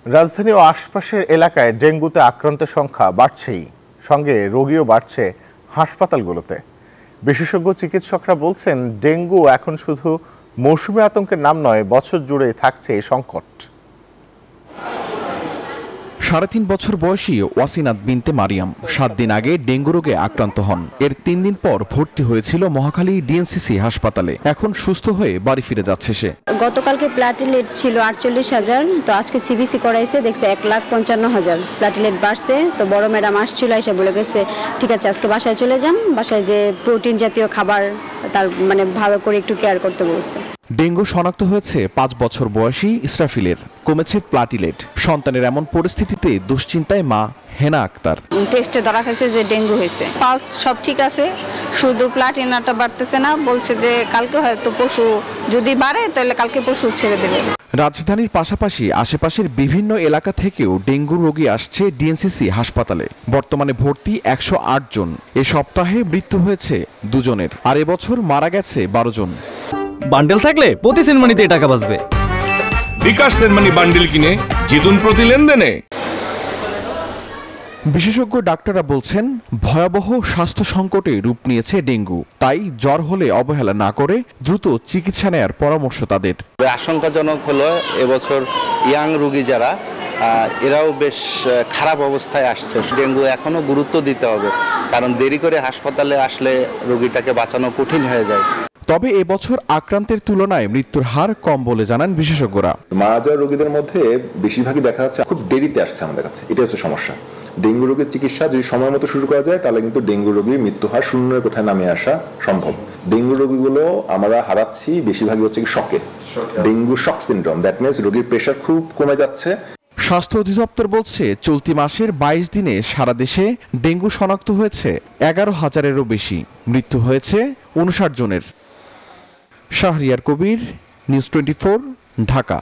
রাজধানী ও আশপাশের এলাকায় ডেঙ্গুতে আক্রান্তের সংখ্যা বাড়ছেই, সঙ্গে রোগীও বাড়ছে হাসপাতালগুলোতে। বিশেষজ্ঞ চিকিৎসকরা বলছেন, ডেঙ্গু এখন শুধু মৌসুমী আতঙ্কের নাম নয়, বছর জুড়েই থাকছে এই সংকট। ৩.৫ বছর বয়সী ওয়াসিনাত বিনতে মারিয়াম ৭ দিন আগে ডেঙ্গু রোগে আক্রান্ত হন। এর ৩ দিন পর ভর্তি হয়েছিল মহাখালী ডিএনসিসি হাসপাতালে। এখন সুস্থ হয়ে বাড়ি ফিরে যাচ্ছে সে। গতকালকে প্লাটিলেট ছিল ৪৮,০০০, তো আজকে সিবিসি করাইছে, দেখছে ১,৫৫,০০০ প্লাটিলেট বাড়ছে। তো বড় ম্যাডাম আসছিল, এসে বলে গেছে ঠিক আছে আজকে বাসায় চলে যান, বাসায় যে প্রোটিন জাতীয় খাবার তার ভালো করে একটু কেয়ার করতে বলছে। ডেঙ্গু শনাক্ত হয়েছে ৫ বছর বয়সী ইসরাফিলের। কমেছে প্লাটিলেট। সন্তানের এমন পরিস্থিতিতে দুশ্চিন্তায় মা হেনা আক্তার। টেস্টে ধরা গেছে যে ডেঙ্গু হয়েছে, পালস সব ঠিক আছে, শুধু প্লাটিনাটা বাড়তেছে না। বলছে যে কালকে হয়তো পশু যদি বাড়ে তাহলে কালকে পশু ছেড়ে দেবে। রাজধানীর পাশাপাশি আশেপাশের বিভিন্ন এলাকা থেকেও ডেঙ্গু রোগী আসছে ডিএনসিসি হাসপাতালে। বর্তমানে ভর্তি ১০৮ জন। এ সপ্তাহে মৃত্যু হয়েছে ২ জনের, আর এবছর মারা গেছে ১২ জন। বান্ডেল থাকলে প্রতি সেনমানিতে টাকা বাঁচবে। বিকাশ সেনমানি বান্ডেল কিনে জিতুন প্রতি লেনদেনে। বিশেষজ্ঞ ডাক্তাররা বলছেন, ভয়াবহ স্বাস্থ্য সংকটে রূপ নিয়েছে ডেঙ্গু। তাই জ্বর হলে অবহেলা না করে দ্রুত চিকিৎসা নেয়ার পরামর্শ তাদের। আশঙ্কাজনক হলো এবছর ইয়াং রোগী যারা, এরাও বেশ খারাপ অবস্থায় আসছে। ডেঙ্গু এখনো গুরুত্ব দিতে হবে, কারণ দেরি করে হাসপাতালে আসলে রোগীটাকে বাঁচানো কঠিন হয়ে যায়। তবে এবছর আক্রান্তের তুলনায় মৃত্যুর হার কম বলে জানান বিশেষজ্ঞরা। মারা যাওয়া রোগীদের মধ্যে বেশিরভাগই দেখা যাচ্ছে খুব দেরিতে আসছে আমাদের কাছে। এটা হচ্ছে সমস্যা। ডেঙ্গু রোগের চিকিৎসা যদি সময় মতো শুরু করা যায়, তাহলে কিন্তু ডেঙ্গু রোগীর মৃত্যু হার শূন্যের কোঠায় নামে আসা সম্ভব। ডেঙ্গু রোগীগুলো আমরা হারাচ্ছি বেশিরভাগই হচ্ছে কি শকে, dengue shock syndrome. That means রোগীর প্রেশার খুব কমে যাচ্ছে। স্বাস্থ্য অধিদপ্তর বলছে, চলতি মাসের ২২ দিনে সারা দেশে ডেঙ্গু শনাক্ত হয়েছে ১১,০০০-এরও বেশি। মৃত্যু হয়েছে ৫৯ জনের। শাহরিয়ার কবির, নিউজ 24, ঢাকা।